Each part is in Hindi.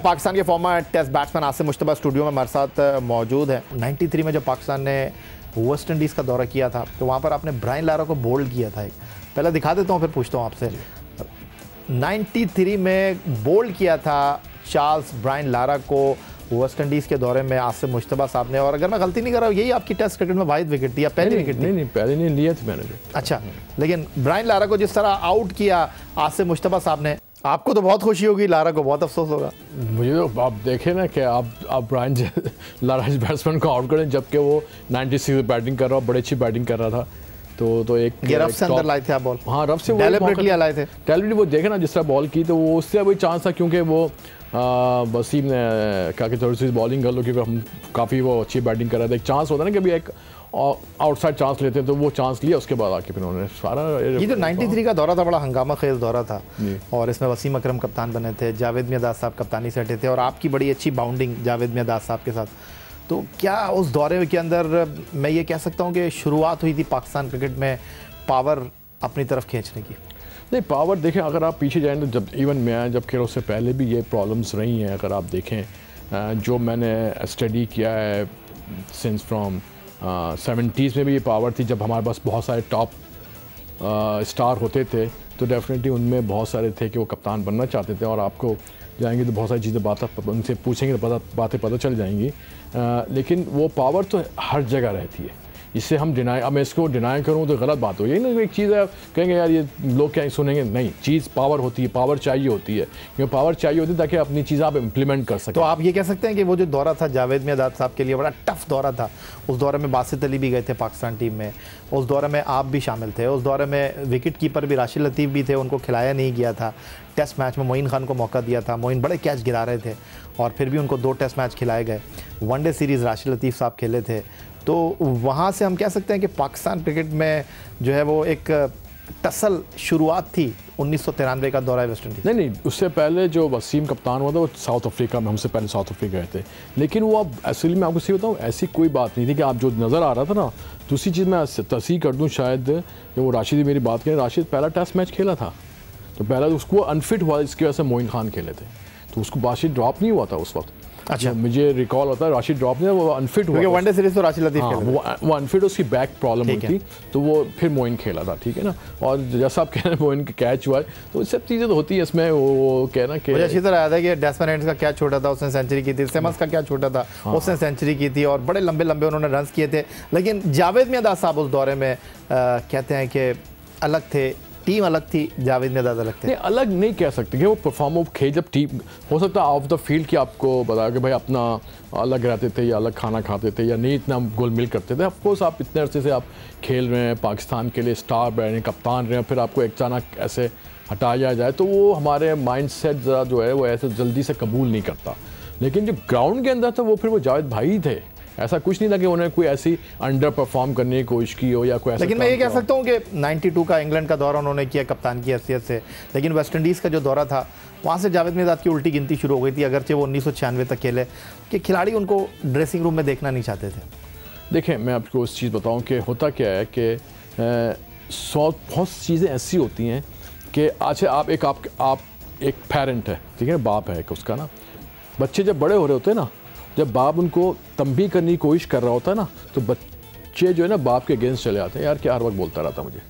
पाकिस्तान के former test batsman Asim Mushtaba studio में हमारे साथ मौजूद है। 93 में जब पाकिस्तान ने वेस्ट इंडीज़ का दौरा किया था तो वहाँ पर आपने ब्रायन लारा को बोल्ड किया था। पहले दिखा देता हूँ फिर पूछता हूँ आपसे। 93 में बोल्ड किया था चार्ल्स ब्रायन लारा को वेस्ट इंडीज़ के दौरे में आसिम मुश्तबा साहब ने, और अगर मैं गलती नहीं कर रहा हूँ यही आपकी टेस्ट क्रिकेट में वाहिद विकेट थी या पहली विकेट थी? नहीं पहले नहीं लिया थी मैंने। अच्छा, लेकिन ब्रायन लारा को जिस तरह आउट किया आसिम मुश्तबा साहब ने, आपको तो बहुत खुशी होगी, लारा को बहुत अफसोस होगा। मुझे तो आप देखें ना कि आप ब्रायन लारा बैट्समैन को आउट करें जबकि वो 96 बैटिंग कर रहा बड़ी अच्छी बैटिंग कर रहा था। तो एक रफ से अंदर लाए थे आप बॉल? हाँ, रफ से डेलिबरेटली लाए थे। डेलिबरेटली वो देखे ना जिस तरह बॉल की, तो वो उससे वही चांस था क्योंकि वो वसीम ने कहा कि थोड़ी सी बॉलिंग कर लो क्योंकि हम काफ़ी वो अच्छी बैटिंग कर रहे थे। एक चांस होता है ना कि अभी एक आउटसाइड चांस लेते हैं, तो वो चांस लिया, उसके बाद आके फिर उन्होंने सारा ये जो 93 का दौरा था बड़ा हंगामा खेज दौरा था और इसमें वसीम अकरम कप्तान बने थे, जावेद मियांदाद साहब कप्तानी से हटे थे और आपकी बड़ी अच्छी बाउंडिंग जावेद मियांदाद साहब के साथ। तो क्या उस दौरे के अंदर मैं ये कह सकता हूँ कि शुरुआत हुई थी पाकिस्तान क्रिकेट में पावर अपनी तरफ खींचने की? नहीं, पावर देखें, अगर आप पीछे जाएँ तो जब इवन मैं जब खेला उससे पहले भी ये प्रॉब्लम्स रही हैं। अगर आप देखें जो मैंने स्टडी किया है सिंस फ्रॉम 70s में भी ये पावर थी। जब हमारे पास बहुत सारे टॉप स्टार होते थे तो डेफिनेटली उनमें बहुत सारे थे कि वो कप्तान बनना चाहते थे, और आपको जाएंगे तो बहुत सारी चीज़ें बातें उनसे पूछेंगे तो बातें पता चल जाएंगी। लेकिन वो पावर तो हर जगह रहती है, इससे हम डिनाई, अब मैं इसको डिनाई करूँ तो गलत बात हो। यही ना एक चीज़ है, कहेंगे यार ये लोग क्या सुनेंगे, नहीं, चीज़ पावर होती है, पावर चाहिए होती है, क्योंकि पावर चाहिए होती है ताकि अपनी चीज़ आप इम्प्लीमेंट कर सकें। तो आप ये कह सकते हैं कि वो जो दौरा था जावेद मियांदाद साहब के लिए बड़ा टफ दौरा था। उस दौरे में बासित अली भी गए थे पाकिस्तान टीम में, उस दौरे में आप भी शामिल थे, उस दौरे में विकेट कीपर भी राशिद लतीफ़ भी थे, उनको खिलाया नहीं गया था। टेस्ट मैच में मोइन खान को मौका दिया था, मोइन बड़े कैच गिरा रहे थे और फिर भी उनको 2 टेस्ट मैच खिलाए गए। वनडे सीरीज़ राशिद लतीफ़ साहब खेले थे। तो वहाँ से हम कह सकते हैं कि पाकिस्तान क्रिकेट में जो है वो एक टसल शुरुआत थी 1993 का दौरा वेस्ट इंडीज़। नहीं, उससे पहले जो वसीम कप्तान हुआ था वो साउथ अफ्रीका में, हमसे पहले साउथ अफ्रीका गए थे। लेकिन वो अब असली में आपको सही बताऊँ, ऐसी कोई बात नहीं थी कि आप जो नज़र आ रहा था ना। दूसरी चीज़ मैं तस्दीक कर दूँ शायद कि वो राशिद मेरी बात करें, राशिद पहला टेस्ट मैच खेला था तो पहला उसको अनफिट हुआ, इसकी वजह से मोइन खान खेले थे, तो उसको राशिद ड्रॉप नहीं हुआ था उस वक्त। अच्छा, मुझे रिकॉल होता है राशिद ड्रॉप ने, वो अनफिट हुआ, वनडे सीरीज तो राशिद लतीफ़ खेले थे। वो अनफिट, उसकी बैक प्रॉब्लम हुई थी, तो वो फिर मोइन खेला था, ठीक है ना। और जैसा आप कह रहे हैं मोइन का कैच हुआ है, तो सब चीज़ें तो होती है इसमें। वो कहना कि मुझे अच्छी तरह याद है कि डेस्मन हेंड्स का कैच छोटा था, उसने सेंचुरी की थी, सिमंस का कैच छोटा था, उसने सेंचुरी की थी और बड़े लंबे लंबे उन्होंने रन किए थे। लेकिन जावेद मियांदाद साहब उस दौरे में कहते हैं कि अलग थे, टीम अलग थी, जावेद मियांदाद अलग थे। नहीं, अलग नहीं कह सकते कि वो परफॉर्म खेल जब टीम हो सकता है ऑफ द फील्ड की आपको बताया कि भाई अपना अलग रहते थे या अलग खाना खाते थे या नहीं इतना गोल मिल करते थे। ऑफकोर्स आप इतने अरसे से आप खेल रहे हैं, पाकिस्तान के लिए स्टार बन रहे हैं, कप्तान रहे हैं, फिर आपको अचानक ऐसे हटाया जाए तो वो हमारे माइंड सेट ज़रा जो है वो ऐसे जल्दी से कबूल नहीं करता। लेकिन जो ग्राउंड के अंदर था वो फिर वो जावेद भाई थे, ऐसा कुछ नहीं था कि उन्होंने कोई ऐसी अंडर परफॉर्म करने की कोशिश की हो या कोई ऐसा। लेकिन मैं ये कह सकता हूँ कि 92 का इंग्लैंड का दौरा उन्होंने किया कप्तान की हैसियत से, लेकिन वेस्ट इंडीज़ का जो दौरा था वहाँ से जावेद मियांदाद की उल्टी गिनती शुरू हो गई थी, अगरचे वो 1996 तक खेले, कि खिलाड़ी उनको ड्रेसिंग रूम में देखना नहीं चाहते थे। देखें, मैं आपको उस चीज़ बताऊँ कि होता क्या है कि बहुत चीज़ें ऐसी होती हैं कि अच्छा आप एक पेरेंट है, ठीक है, बाप है एक उसका ना, बच्चे जब बड़े हो रहे होते हैं ना, जब बाप उनको तंबी करने की कोशिश कर रहा होता है ना, तो बच्चे जो है ना बाप के अगेंस्ट चले आते हैं, यार क्या हर वक्त बोलता रहता मुझे,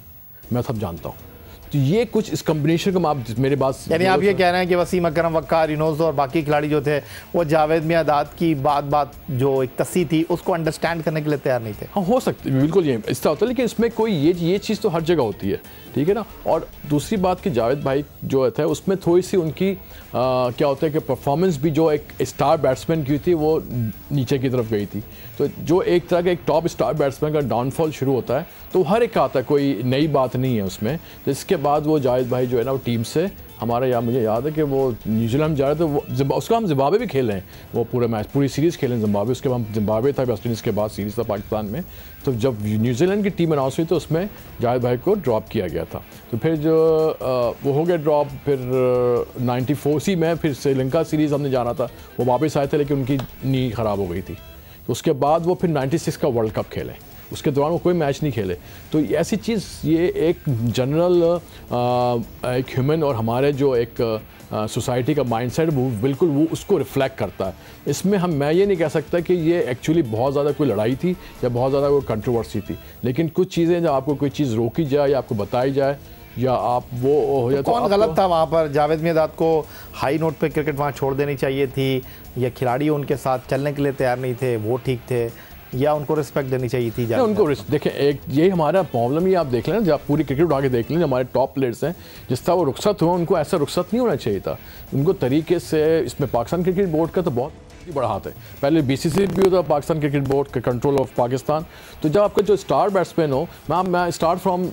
मैं सब जानता हूँ। तो ये कुछ इस कम्बिनेशन को आप मेरे बात, यानी आप ये कह रहे हैं कि वसीम अकरम, वक्कार, यूनुस और बाकी खिलाड़ी जो थे वो जावेद मियांदाद की बात जो एक तस्सी थी उसको अंडरस्टैंड करने के लिए तैयार नहीं थे? हाँ, हो सकती है, बिल्कुल ये इस तरह होता है, लेकिन इसमें कोई ये चीज़ तो हर जगह होती है, ठीक है ना। और दूसरी बात कि जावेद भाई जो थे उसमें थोड़ी सी उनकी क्या होता है कि परफॉर्मेंस भी जो एक स्टार बैट्समैन की थी वो नीचे की तरफ गई थी। तो जो एक तरह का एक टॉप स्टार बैट्समैन का डाउनफॉल शुरू होता है तो हर एक आता है, कोई नई बात नहीं है उसमें। तो इसके बाद वो जावेद भाई जो है ना वो टीम से हमारे यहाँ, मुझे याद है कि वो न्यूजीलैंड जा रहे थे, वो उसका हम जिम्बाब्वे भी खेल रहे हैं, वो पूरा मैच पूरी सीरीज़ खेलें जिम्बाब्वे, उसके बाद जिम्बाब्वे था, वेस्ट इंडीज़ के बाद सीरीज़ था पाकिस्तान में। तो जब न्यूजीलैंड की टीम अनाउंस हुई तो उसमें जावेद भाई को ड्रॉप किया गया था। तो फिर जो वो हो गया ड्रॉप, फिर 94 में फिर श्रीलंका सीरीज़ हमने जाना था, वो वापस आए थे लेकिन उनकी नी ख़राब हो गई थी। तो उसके बाद वो फिर 96 का वर्ल्ड कप खेले, उसके दौरान वो कोई मैच नहीं खेले। तो ऐसी चीज़, ये एक जनरल एक ह्यूमन और हमारे जो एक सोसाइटी का माइंडसेट वो बिल्कुल वो उसको रिफ्लेक्ट करता है। इसमें मैं ये नहीं कह सकता कि ये एक्चुअली बहुत ज़्यादा कोई लड़ाई थी या बहुत ज़्यादा कोई कंट्रोवर्सी थी, लेकिन कुछ चीज़ें जब आपको कोई चीज़ रोकी जाए या आपको बताई जाए या आप वो हो जाए, तो कौन गलत था वहाँ पर? जावेद मियांदाद को हाई नोट पे क्रिकेट वहाँ छोड़ देनी चाहिए थी, या खिलाड़ी उनके साथ चलने के लिए तैयार नहीं थे, वो ठीक थे, या उनको रिस्पेक्ट देनी चाहिए थी? उनको देखें, एक ये हमारा प्रॉब्लम ही आप देख लें, जब पूरी क्रिकेट उठा के देख लें, हमारे टॉप प्लेयर्स हैं जिस तरह वो रुखसत हुआ, उनको ऐसा रुखसत नहीं होना चाहिए था। उनको तरीके से, इसमें पाकिस्तान क्रिकेट बोर्ड का तो बहुत बड़ा हाथ है। पहले BCCI भी होता, पाकिस्तान क्रिकेट बोर्ड के कंट्रोल ऑफ पाकिस्तान। तो जब आपका जो स्टार बैट्समैन हो, मैं स्टार्ट फ्रॉम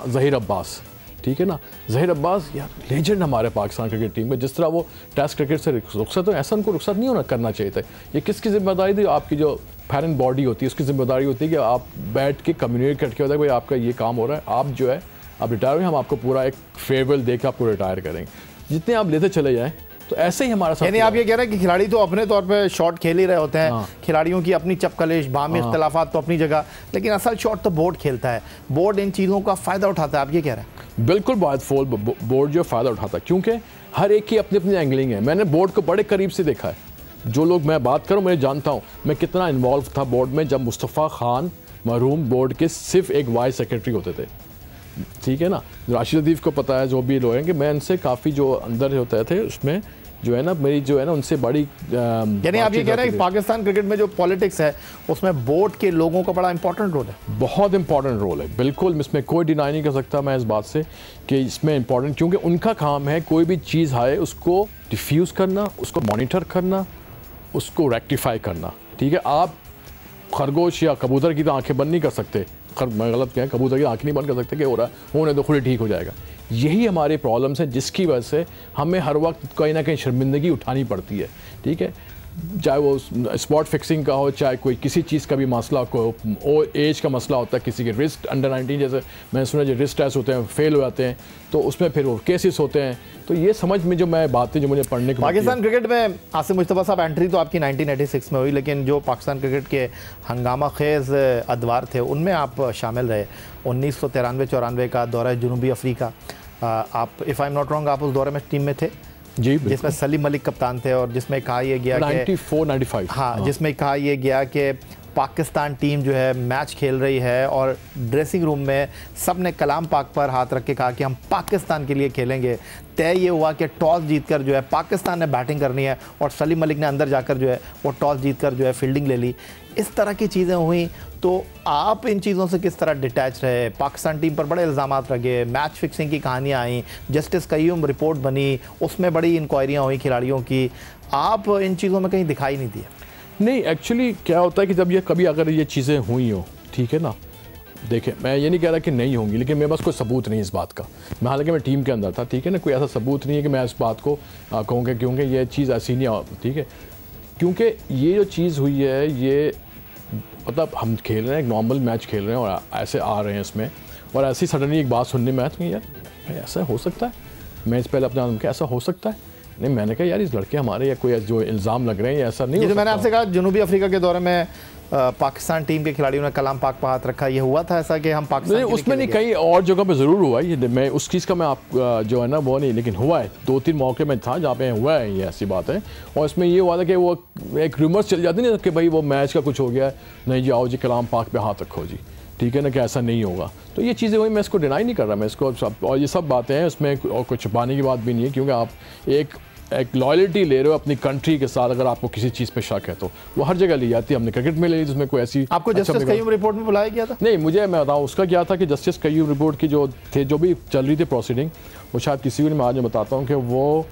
ज़हीर अब्बास, ठीक है ना। ज़हीर अब्बास यार लेजेंड हमारे पाकिस्तान क्रिकेट टीम में, जिस तरह वो टेस्ट क्रिकेट से रुखसत हो, ऐसा उनको रुखसत नहीं होना करना चाहिए था। ये किसकी जिम्मेदारी थी? आपकी जो पेरेंट बॉडी होती है उसकी जिम्मेदारी होती है कि आप बैठ के कम्युनिकेट करके होता है भाई आपका ये काम हो रहा है, आप जो है आप रिटायर हुए, हम आपको पूरा एक फेयरवेल देकर आपको रिटायर करेंगे। जितने आप लेते चले जाएँ तो ऐसे ही हमारा साथ। यानी आप ये कह रहे हैं कि खिलाड़ी तो अपने तौर पे शॉट खेल ही रहे होते हैं। हाँ। खिलाड़ियों की अपनी चपकलिश, बामी इख्तलाफात तो अपनी जगह, लेकिन असल शॉट तो बोर्ड खेलता है। बोर्ड इन चीज़ों का फ़ायदा उठाता है, आप ये कह रहे हैं? बिल्कुल बोर्ड जो फ़ायदा उठाता है, क्योंकि हर एक की अपनी अपनी एंगलिंग है। मैंने बोर्ड को बड़े करीब से देखा है। जो लोग मैं बात करूँ, मैं जानता हूँ मैं कितना इन्वॉल्व था बोर्ड में, जब मुस्तफ़ा खान मरहूम बोर्ड के सिर्फ एक वाइस सेक्रेटरी होते थे, ठीक है ना। राशिद लतीफ़ को पता है, जो भी लोग हैं, कि मैं इनसे काफ़ी जो अंदर होते थे उसमें जो है ना, मेरी जो है ना उनसे बड़ी यानी आप ये कह रहे हैं कि पाकिस्तान क्रिकेट में जो पॉलिटिक्स है उसमें बोर्ड के लोगों का बड़ा इंपॉर्टेंट रोल है? बहुत इंपॉर्टेंट रोल है, बिल्कुल। इसमें कोई डिनाई नहीं कर सकता मैं इस बात से कि इसमें इंपॉर्टेंट, क्योंकि उनका काम है कोई भी चीज़ आए उसको डिफ्यूज़ करना, उसको मॉनिटर करना, उसको रेक्टिफाई करना, ठीक है। आप खरगोश या कबूतर की तो आंखें बंद नहीं कर सकते, मैं गलत क्या है, कबूतर की आंखें नहीं बंद कर सकते कि हो रहा है, होने तो खुद ही ठीक हो जाएगा। यही हमारे प्रॉब्लम्स हैं जिसकी वजह से हमें हर वक्त कहीं ना कहीं शर्मिंदगी उठानी पड़ती है, ठीक है। चाहे वो स्पॉट फिक्सिंग का हो, चाहे कोई किसी चीज़ का भी मसला को, एज का मसला होता है, किसी के रिस्ट अंडर 19 जैसे मैंने सुना जो रिस्ट टेस्ट होते हैं फेल हो जाते हैं, तो उसमें फिर वो केसेस होते हैं। तो ये समझ में जो मैं बातें जो मुझे पढ़ने को, पाकिस्तान क्रिकेट में आसिम मुश्तफा साहब एंट्री तो आपकी 1986 में हुई, लेकिन जो पाकिस्तान क्रिकेट के हंगामा खेज़ अदवार थे उनमें आप शामिल रहे। 1993-94 का दौरा जनूबी अफ्रीका, आप if I am not wrong आप उस दौरे में टीम में थे जी, जिसमें सलीम मलिक कप्तान थे, और जिसमें कहा यह गया 94-95 हाँ, जिसमें कहा यह गया कि पाकिस्तान टीम जो है मैच खेल रही है, और ड्रेसिंग रूम में सब ने कलाम पाक पर हाथ रख के कहा कि हम पाकिस्तान के लिए खेलेंगे। तय ये हुआ कि टॉस जीतकर जो है पाकिस्तान ने बैटिंग करनी है, और सलीम मलिक ने अंदर जाकर जो है वो टॉस जीतकर जो है फील्डिंग ले ली। इस तरह की चीज़ें हुई, तो आप इन चीज़ों से किस तरह डिटैच रहे? पाकिस्तान टीम पर बड़े इल्ज़ामात लगे, मैच फिक्सिंग की कहानियाँ आई, जस्टिस कयूम रिपोर्ट बनी, उसमें बड़ी इंक्वायरियाँ हुई खिलाड़ियों की, आप इन चीज़ों में कहीं दिखाई नहीं दिए? नहीं, एक्चुअली क्या होता है कि जब ये कभी अगर ये चीज़ें हुई हो, ठीक है ना, देखें मैं ये नहीं कह रहा कि नहीं होंगी, लेकिन मेरे पास कोई सबूत नहीं इस बात का। मैं हालांकि मैं टीम के अंदर था, ठीक है ना, कोई ऐसा सबूत नहीं है कि मैं इस बात को कहूँगा, क्योंकि ये चीज़ ऐसी नहीं, ठीक है। क्योंकि ये जो चीज़ हुई है, ये मतलब हम खेल रहे हैं, एक नॉर्मल मैच खेल रहे हैं और ऐसे आ रहे हैं इसमें, और ऐसी सडनली एक बात सुननी मैच में, यार ऐसा हो सकता है, मैच पहले अपना क्या ऐसा हो सकता है? नहीं, मैंने कहा यार इस लड़के हमारे या कोई जो इल्ज़ाम लग रहे हैं ऐसा नहीं हो सकता। मैंने आपसे कहा जनूबी अफ्रीका के दौरे में पाकिस्तान टीम के खिलाड़ियों ने कलाम पाक पर हाथ रखा, ये हुआ था ऐसा कि हम पाकिस्तान उसमें नहीं, कहीं और जगह पे ज़रूर हुआ है ये, मैं उस चीज़ का मैं आप जो है ना वो नहीं, लेकिन हुआ है 2-3 मौके में था जहाँ पे हुआ है, ये ऐसी बात है। और इसमें ये हुआ था कि वो एक रूमर्स चल जाती नहीं कि भाई वो मैच का कुछ हो गया है, नहीं जी आओ जी कलाम पाक पे हाथ रखो जी, ठीक है ना, कि ऐसा नहीं होगा। तो ये चीज़ें हुई, मैं इसको डिनाई नहीं कर रहा, मैं इसको सब, और ये सब बातें हैं, उसमें और कुछ छुपाने की बात भी नहीं है, क्योंकि आप एक लॉयल्टी ले रहे हो अपनी कंट्री के साथ। अगर आपको किसी चीज़ पे शक है तो वो हर जगह ली जाती है, हमने क्रिकेट में ले ली, जिसमें कोई ऐसी। आपको जस्टिस कयूम रिपोर्ट में बुलाया गया था? नहीं, मुझे मैं बताऊँ उसका क्या था कि जस्टिस कयूम रिपोर्ट की जो थे, जो भी चल रही थी प्रोसीडिंग, वो शायद किसी को मैं आज बताता हूँ कि वो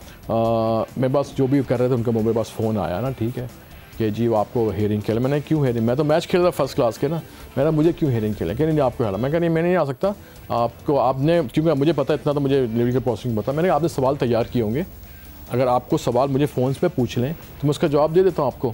मेरे पास जो भी कर रहे थे उनका मेरे पास फ़ोन आया ना, ठीक है, कि जी वो आपको हेयरिंग के लिए। मैंने क्यों हेयरिंग, मैं तो मैच खेल रहा फर्स्ट क्लास के ना, मैंने मुझे क्यों हेयरिंग के लिए, कि नहीं आपको हेरा, मैं कह नहीं मैं नहीं आ सकता आपको, आपने, क्योंकि मुझे पता इतना तो मुझे लीगल प्रोसीडिंग पता, मैंने आपने सवाल तैयार किए होंगे, अगर आपको सवाल मुझे फ़ोन पे पूछ लें तो मैं उसका जवाब दे देता हूँ आपको।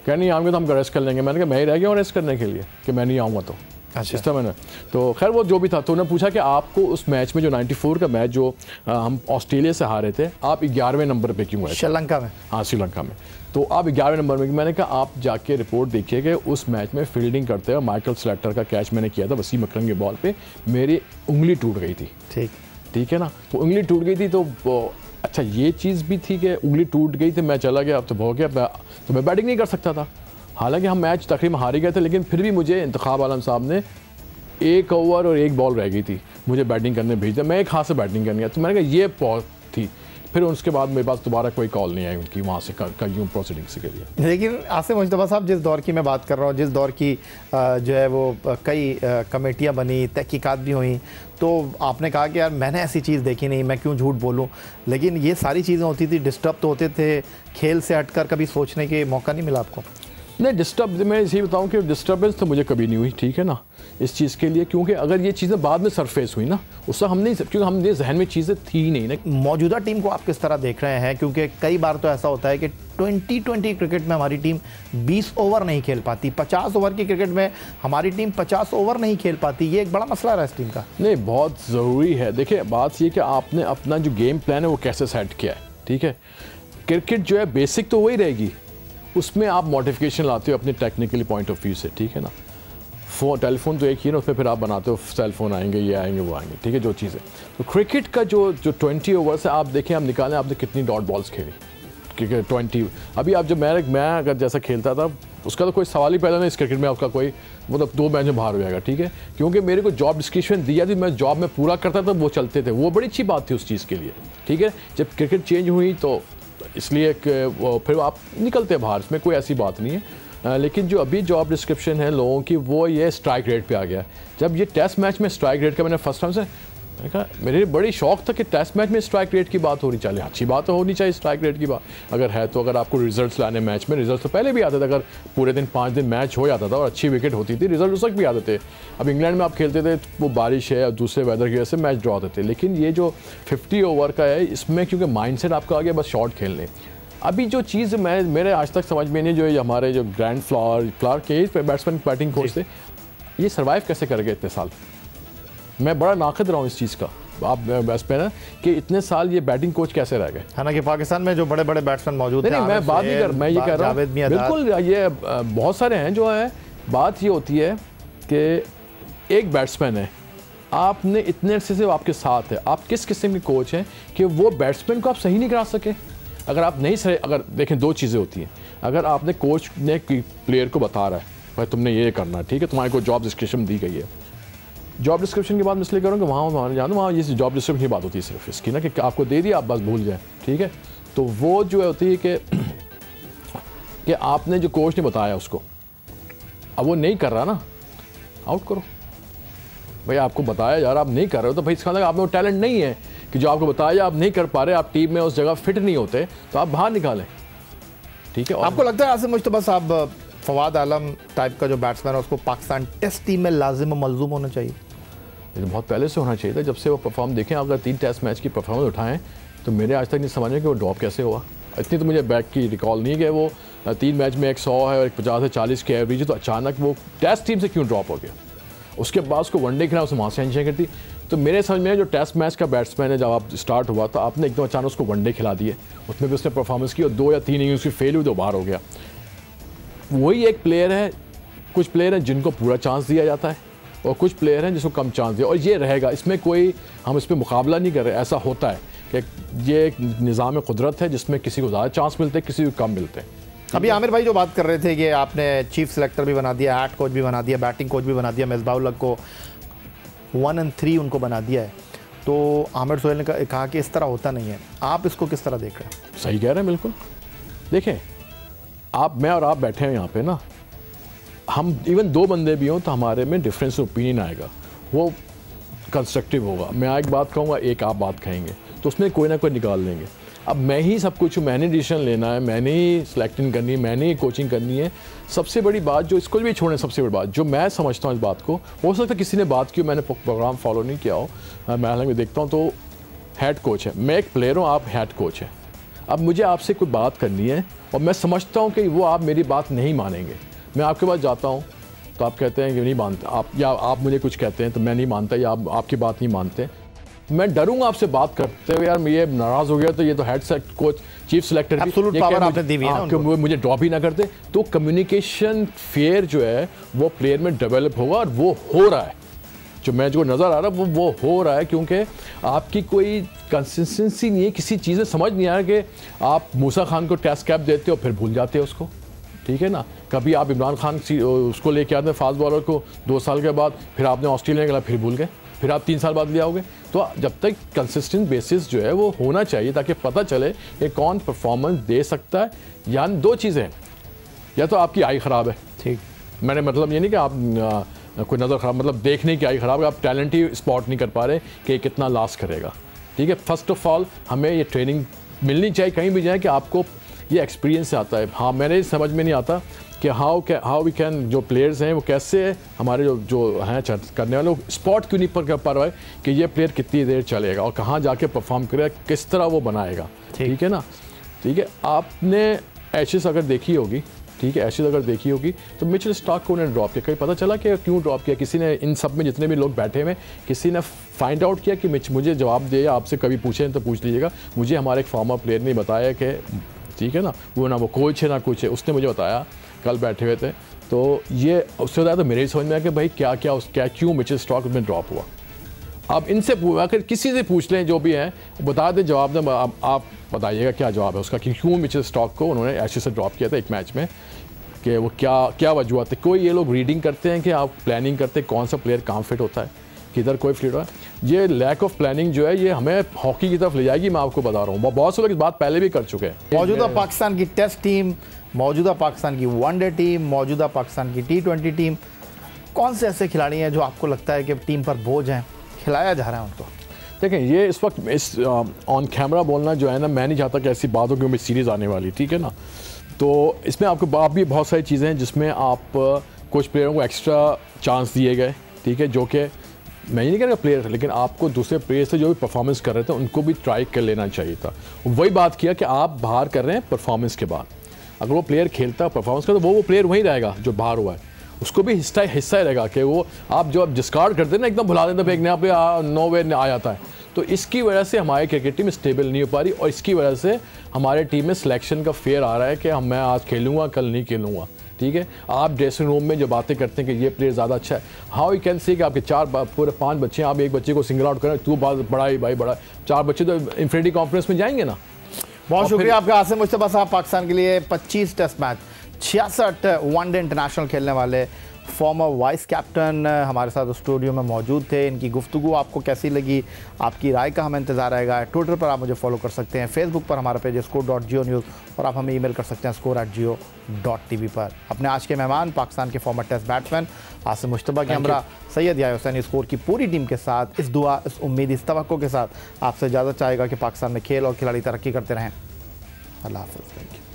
कह नहीं आऊँगे तो हम अरेस्ट कर लेंगे। मैंने कहा मैं ही रह गया हूँ अरेस्ट करने के लिए कि मैं नहीं आऊँगा तो। अच्छा। इस तरह मैंने, तो खैर वो जो भी था, तो उन्होंने पूछा कि आपको उस मैच में जो 94 का मैच जो हम ऑस्ट्रेलिया से हारे थे, आप 11वें नंबर पे क्यों आए? श्रीलंका में। हाँ, श्रीलंका में। तो आप 11वें नंबर में, मैंने कहा आप जाके रिपोर्ट देखिए कि उस मैच में फील्डिंग करते हुए माइकल स्लेटर का कैच मैंने किया था वसीम अकरम के बॉल पे, मेरी उंगली टूट गई थी। ठीक है ना, तो उंगली टूट गई थी, तो अच्छा ये चीज़ भी थी कि उंगली टूट गई थी, मैं चला गया, अब तो हो गया, तो मैं बैटिंग नहीं कर सकता था। हालांकि हम मैच तकरीबन हार ही गए थे, लेकिन फिर भी मुझे इंतखाब आलम साहब ने 1 ओवर और 1 बॉल रह गई थी, मुझे बैटिंग करने भेज दिया। मैं एक हाथ से बैटिंग करने गया, तो मैंने कहा ये बहुत थी। फिर उसके बाद मेरे पास दोबारा कोई कॉल नहीं आई उनकी वहाँ से यूँ प्रोसीडिंग्स के लिए। लेकिन आसिम मुश्तबा साहब, जिस दौर की मैं बात कर रहा हूँ, जिस दौर की जो है वो कई कमेटियाँ बनी, तहकीकात भी हुई, तो आपने कहा कि यार मैंने ऐसी चीज़ देखी नहीं, मैं क्यों झूठ बोलूँ। लेकिन ये सारी चीज़ें होती थी, डिस्टर्ब तो होते थे, खेल से हटकर कभी सोचने के मौका नहीं मिला आपको? नहीं, डिस्टर्ब मैं यही बताऊं कि डिस्टर्बेंस तो मुझे कभी नहीं हुई, ठीक है ना, इस चीज़ के लिए, क्योंकि अगर ये चीज़ें बाद में सरफेस हुई ना, उससे हम नहीं, क्योंकि हमने जहन में चीज़ें थी नहीं ना। मौजूदा टीम को आप किस तरह देख रहे हैं? क्योंकि कई बार तो ऐसा होता है कि 2020 क्रिकेट में हमारी टीम 20 ओवर नहीं खेल पाती, 50 ओवर की क्रिकेट में हमारी टीम 50 ओवर नहीं खेल पाती। ये एक बड़ा मसला रहा इस टीम का। नहीं, बहुत ज़रूरी है। देखिए, बात ये कि आपने अपना जो गेम प्लान है वो कैसे सेट किया है, ठीक है। क्रिकेट जो है बेसिक तो वही रहेगी, उसमें आप मॉडिफिकेशन लाते हो अपने टेक्निकली पॉइंट ऑफ व्यू से, ठीक है ना। टेलीफोन तो एक ही है ना, उसमें फिर आप बनाते हो सेल फोन आएंगे, ये आएंगे, वो आएंगे, ठीक है, जो चीज़ें। तो क्रिकेट का जो 20 ओवर्स है, आप देखें, आप निकालें आपने कितनी डॉट बॉल्स खेली, क्योंकि 20 अभी आप जब मैं अगर जैसा खेलता था, उसका तो कोई सवाल ही पैदा नहीं इस क्रिकेट में आपका कोई मतलब 2 मैच में बाहर हो जाएगा, ठीक है। क्योंकि मेरे को जॉब डिस्क्रिप्शन दिया थी, मैं जॉब में पूरा करता था, वो चलते थे, वो बड़ी अच्छी बात थी उस चीज़ के लिए, ठीक है। जब क्रिकेट चेंज हुई तो इसलिए फिर आप निकलते हैं बाहर, इसमें कोई ऐसी बात नहीं है। लेकिन जो अभी जॉब डिस्क्रिप्शन है लोगों की, वो ये स्ट्राइक रेट पे आ गया। जब ये टेस्ट मैच में स्ट्राइक रेट का मैंने फर्स्ट टाइम से देखा, मेरे बड़ी शौक था कि टेस्ट मैच में स्ट्राइक रेट की बात होनी चाहिए। अच्छी बात तो होनी चाहिए स्ट्राइक रेट की बात, अगर है तो। अगर आपको रिजल्ट्स लाने मैच में, रिजल्ट तो पहले भी आते थे, अगर पूरे दिन 5 दिन मैच हो जाता था और अच्छी विकेट होती थी, रिजल्ट उस वक्त भी आते थे। अब इंग्लैंड में आप खेलते थे, वो बारिश है और दूसरे वेदर की वजह से मैच ड्रॉ होते थे। लेकिन ये जो 50 ओवर का है, इसमें क्योंकि माइंडसेट आपका आ गया बस शॉट खेलने। अभी जो चीज़ मेरे आज तक समझ में नहीं, जो हमारे जो ग्रैंड फ्लावर के बैट्समैन बैटिंग कोच थे, ये सर्वाइव कैसे कर गए इतने साल। मैं बड़ा नाखिद रहा हूँ इस चीज़ का, आप बैट्समैन है कि इतने साल ये बैटिंग कोच कैसे रह गए। हालांकि पाकिस्तान में जो बड़े बड़े बैट्समैन मौजूद हैं, मैं बात नहीं कर, मैं ये कह रहा हूँ बिल्कुल, ये बहुत सारे हैं जो है। बात ये होती है कि एक बैट्समैन है, आपने इतने अरसे से आपके साथ है, आप किस किस्म के कोच हैं कि वो बैट्समैन को आप सही नहीं करा सके। अगर आप नहीं सही, अगर देखें, 2 चीज़ें होती हैं। अगर आपने कोच ने प्लेयर को बता रहा है भाई तुमने ये करना, ठीक है, तुम्हारे को जॉब डिस्क्रिप्शन दी गई है। जॉब डिस्क्रिप्शन की बात मैं इसलिए करूँगा, वहाँ जाना, वहाँ ये जॉब डिस्क्रिप्शन की बात होती है सिर्फ इसकी ना, कि आपको दे दिया, आप बस भूल जाए, ठीक है। तो वो जो होती है कि आपने जो कोच ने बताया उसको, अब वो नहीं कर रहा ना, आउट करो भाई। आपको बताया यार, आप नहीं कर रहे हो, तो भाई इसका मतलब आप में वो टैलेंट नहीं है कि जो आपको बताया आप नहीं कर पा रहे, आप टीम में उस जगह फिट नहीं होते, तो आप बाहर निकालें, ठीक है। आपको लगता है आसिम मुश्तबा साहब, फवाद आलम टाइप का जो बैट्समैन है, उसको पाकिस्तान टेस्ट टीम में लाजिम मलजूम होना चाहिए? ये तो बहुत पहले से होना चाहिए था, जब से वो परफॉर्म देखें। अगर 3 टेस्ट मैच की परफॉर्मेंस उठाएं तो मेरे आज तक नहीं समझ में कि वो ड्रॉप कैसे हुआ। इतनी तो मुझे बैक की रिकॉल नहीं है कि वो 3 मैच में 100 है और 50 से 40 की एवरेज है, तो अचानक वो टेस्ट टीम से क्यों ड्रॉप हो गया। उसके बाद उसको वनडे खिलाया, उसने वहाँ से एंजॉय करती। तो मेरे समझ में जो टेस्ट मैच का बैट्समैन है, जब आप स्टार्ट हुआ तो आपने एकदम अचानक उसको वनडे खिला दिए, उसमें भी उसने परफॉर्मेंस की और 2 या 3 इनिंग्स उसकी फेल हुई तो बाहर हो गया। वही एक प्लेयर है, कुछ प्लेयर हैं जिनको पूरा चांस दिया जाता है और कुछ प्लेयर हैं जिसको कम चांस दिया, और ये रहेगा, इसमें कोई हम इस पर मुकाबला नहीं कर रहे। ऐसा होता है कि ये एक निज़ाम कुदरत है जिसमें किसी को ज़्यादा चांस मिलते हैं, किसी को कम मिलते हैं। अभी आमिर भाई जो बात कर रहे थे कि आपने चीफ सिलेक्टर भी बना दिया, हेड कोच भी बना दिया, बैटिंग कोच भी बना दिया, मिसबाह-उल-हक को 1 और 3 उनको बना दिया है, तो आमिर सोहेल ने कहा कि इस तरह होता नहीं है। आप इसको किस तरह देख रहे हैं? सही कह रहे हैं, बिल्कुल। देखें, मैं और आप बैठे हैं यहाँ पे ना, हम इवन 2 बंदे भी हों तो हमारे में डिफरेंस ओपिनियन आएगा, वो कंस्ट्रक्टिव होगा। मैं एक बात कहूँगा, एक आप बात कहेंगे, तो उसमें कोई ना कोई निकाल लेंगे। अब मैं ही सब कुछ, मैंने डिसीजन लेना है, मैंने ही सिलेक्टिंग करनी है, मैंने ही कोचिंग करनी है। सबसे बड़ी बात जो इसको भी छोड़ने, सबसे बड़ी बात जो मैं समझता हूँ इस बात को, हो सकता है किसी ने बात की, मैंने प्रोग्राम फॉलो नहीं किया हो, मैं हालांकि देखता हूँ, तो हेड कोच है, मैं एक प्लेयर हूँ, आप हेड कोच हैं। अब मुझे आपसे कोई बात करनी है और मैं समझता हूँ कि वो आप मेरी बात नहीं मानेंगे, मैं आपके पास जाता हूँ तो आप कहते हैं कि नहीं मानते आप, या आप मुझे कुछ कहते हैं तो मैं नहीं मानता, या आपकी बात नहीं मानते। मैं डरूंगा आपसे बात करते हुए, यार मैं ये नाराज़ हो गया तो ये तो head coach chief selector absolute power आपने दी हुई है ना, वो मुझे ड्रॉप ही ना करते। तो कम्युनिकेशन फेयर जो है वो प्लेयर में डेवलप होगा और वो हो रहा है। जो मैच को नज़र आ रहा है वो हो रहा है क्योंकि आपकी कोई कंसिस्टेंसी नहीं है, किसी चीज़ में समझ नहीं आ रहा कि आप मूसा खान को टेस्ट कैप देते हो फिर भूल जाते हो उसको, ठीक है ना। कभी आप इमरान खान उसको लेके आते हैं फास्ट बॉलर को 2 साल के बाद, फिर आपने ऑस्ट्रेलिया के खिलाफ फिर भूल गए, फिर आप 3 साल बाद ले आओगे। तो जब तक कंसिस्टेंट बेसिस जो है वो होना चाहिए ताकि पता चले कि कौन परफॉर्मेंस दे सकता है। यानी 2 चीज़ें, या तो आपकी आई ख़राब है, ठीक, मैंने मतलब ये नहीं कि आप कोई नज़र ख़राब, मतलब देखने की आई ख़राब है, आप टैलेंट ही स्पॉट नहीं कर पा रहे कि कितना लास्ट करेगा, ठीक है। फर्स्ट ऑफ ऑल हमें ये ट्रेनिंग मिलनी चाहिए कहीं भी जाए कि आपको ये एक्सपीरियंस से आता है। हाँ, मैंने समझ में नहीं आता कि हाउ वी कैन, जो प्लेयर्स हैं वो कैसे हमारे जो हैं करने वाले स्पॉट क्यों नहीं कर पा रहा है कि ये प्लेयर कितनी देर चलेगा और कहाँ जाके परफॉर्म करेगा, किस तरह वो बनाएगा, ठीक है ना। ठीक है, आपने एशेस अगर देखी होगी, ठीक है, एशेस अगर देखी होगी तो मिचेल स्टार्क को उन्होंने ड्रॉप किया, कहीं पता चला कि क्यों ड्रॉप किया? किसी ने इन सब में जितने भी लोग बैठे हुए किसी ने फाइंड आउट किया कि मुझे जवाब दे, आपसे कभी पूछें तो पूछ लीजिएगा, मुझे हमारे एक फॉर्मर प्लेयर ने बताया कि, ठीक है ना, वो ना वो कोच है ना कुछ है, उसने मुझे बताया, कल बैठे हुए थे, तो ये उससे बताया तो मेरे ही समझ में आया कि भाई क्या क्यों मिचेल स्टार्क में ड्रॉप हुआ। आप इनसे अगर किसी से पूछ लें जो भी हैं, बता दें जवाब दें, आप बताइएगा क्या जवाब है उसका कि क्यों मिचेल स्टार्क को उन्होंने एशेस से ड्रॉप किया था एक मैच में, कि वो क्या वजूहत है। कोई ये लोग रीडिंग करते हैं कि आप प्लानिंग करते हैं कौन सा प्लेयर कहाँ फिट होता है, किधर कोई फिट है। ये लैक ऑफ प्लानिंग जो है ये हमें हॉकी की तरफ ले जाएगी, मैं आपको बता रहा हूँ। बहुत से लोग इस बात पहले भी कर चुके हैं। मौजूदा पाकिस्तान की टेस्ट टीम, मौजूदा पाकिस्तान की वनडे टीम, मौजूदा पाकिस्तान की T20 टीम, कौन से ऐसे खिलाड़ी हैं जो आपको लगता है कि टीम पर बोझ हैं, खिलाया जा रहा है उनको? देखें, ये इस वक्त इस ऑन कैमरा बोलना जो है ना, मैं नहीं चाहता कि ऐसी बात हो कि मेरी सीरीज़ आने वाली, ठीक है ना। तो इसमें आप भी बहुत सारी चीज़ें हैं जिसमें आप कुछ प्लेयरों को एक्स्ट्रा चांस दिए गए, ठीक है, जो कि मैं ये नहीं कह रहा प्लेयर, लेकिन आपको दूसरे प्लेयर से जो भी परफॉर्मेंस कर रहे थे उनको भी ट्राई कर लेना चाहिए था। वही बात किया कि आप बाहर कर रहे हैं परफॉर्मेंस के बाद, अगर वो प्लेयर खेलता है परफॉर्मेंस का तो वो प्लेयर वहीं रहेगा जो बाहर हुआ है, उसको भी हिस्सा ही रहेगा कि वो आप जो आप डिस्कार्ड करते हैं ना, एकदम भुला देते हैं, एक नया प्लेयर नो वे आ जाता है। तो इसकी वजह से हमारी क्रिकेट टीम स्टेबल नहीं हो पा रही और इसकी वजह से हमारे टीम में सिलेक्शन का फेयर आ रहा है कि मैं आज खेलूँगा कल नहीं खेलूँगा, ठीक है। आप ड्रेसिंग रूम में जो बातें करते हैं कि ये प्लेयर ज़्यादा अच्छा है, हाउ यू कैन से कि आपके 5 बच्चे हैं, आप एक बच्चे को सिंगल आउट करें, तू बड़ा ही भाई बड़ा, 4 बच्चे तो इन्फिनिटी कॉन्फ्रेंस में जाएंगे ना। बहुत शुक्रिया आपका आसिम मुश्तबा साहब, पाकिस्तान के लिए 25 टेस्ट मैच, 66 वनडे इंटरनेशनल खेलने वाले फॉर्मर वाइस कैप्टन हमारे साथ स्टूडियो में मौजूद थे। इनकी गुफ्तगू आपको कैसी लगी, आपकी राय का हमें इंतज़ार रहेगा। ट्विटर पर आप मुझे फॉलो कर सकते हैं, फेसबुक पर हमारा पेज score.geo न्यूज़, और आप हमें ईमेल कर सकते हैं score@geo.tv पर। अपने आज के मेहमान पाकिस्तान के former test batsman Asim Mushtaba के हमरा सैयद याह्या हुसैनी स्कोर की पूरी टीम के साथ इस दुआ, इस उम्मीद, इस तवक्को के साथ आपसे इजाज़त चाहेगा कि पाकिस्तान में खेल और खिलाड़ी तरक्की करते रहें। अल्लाह हाफ़िज़।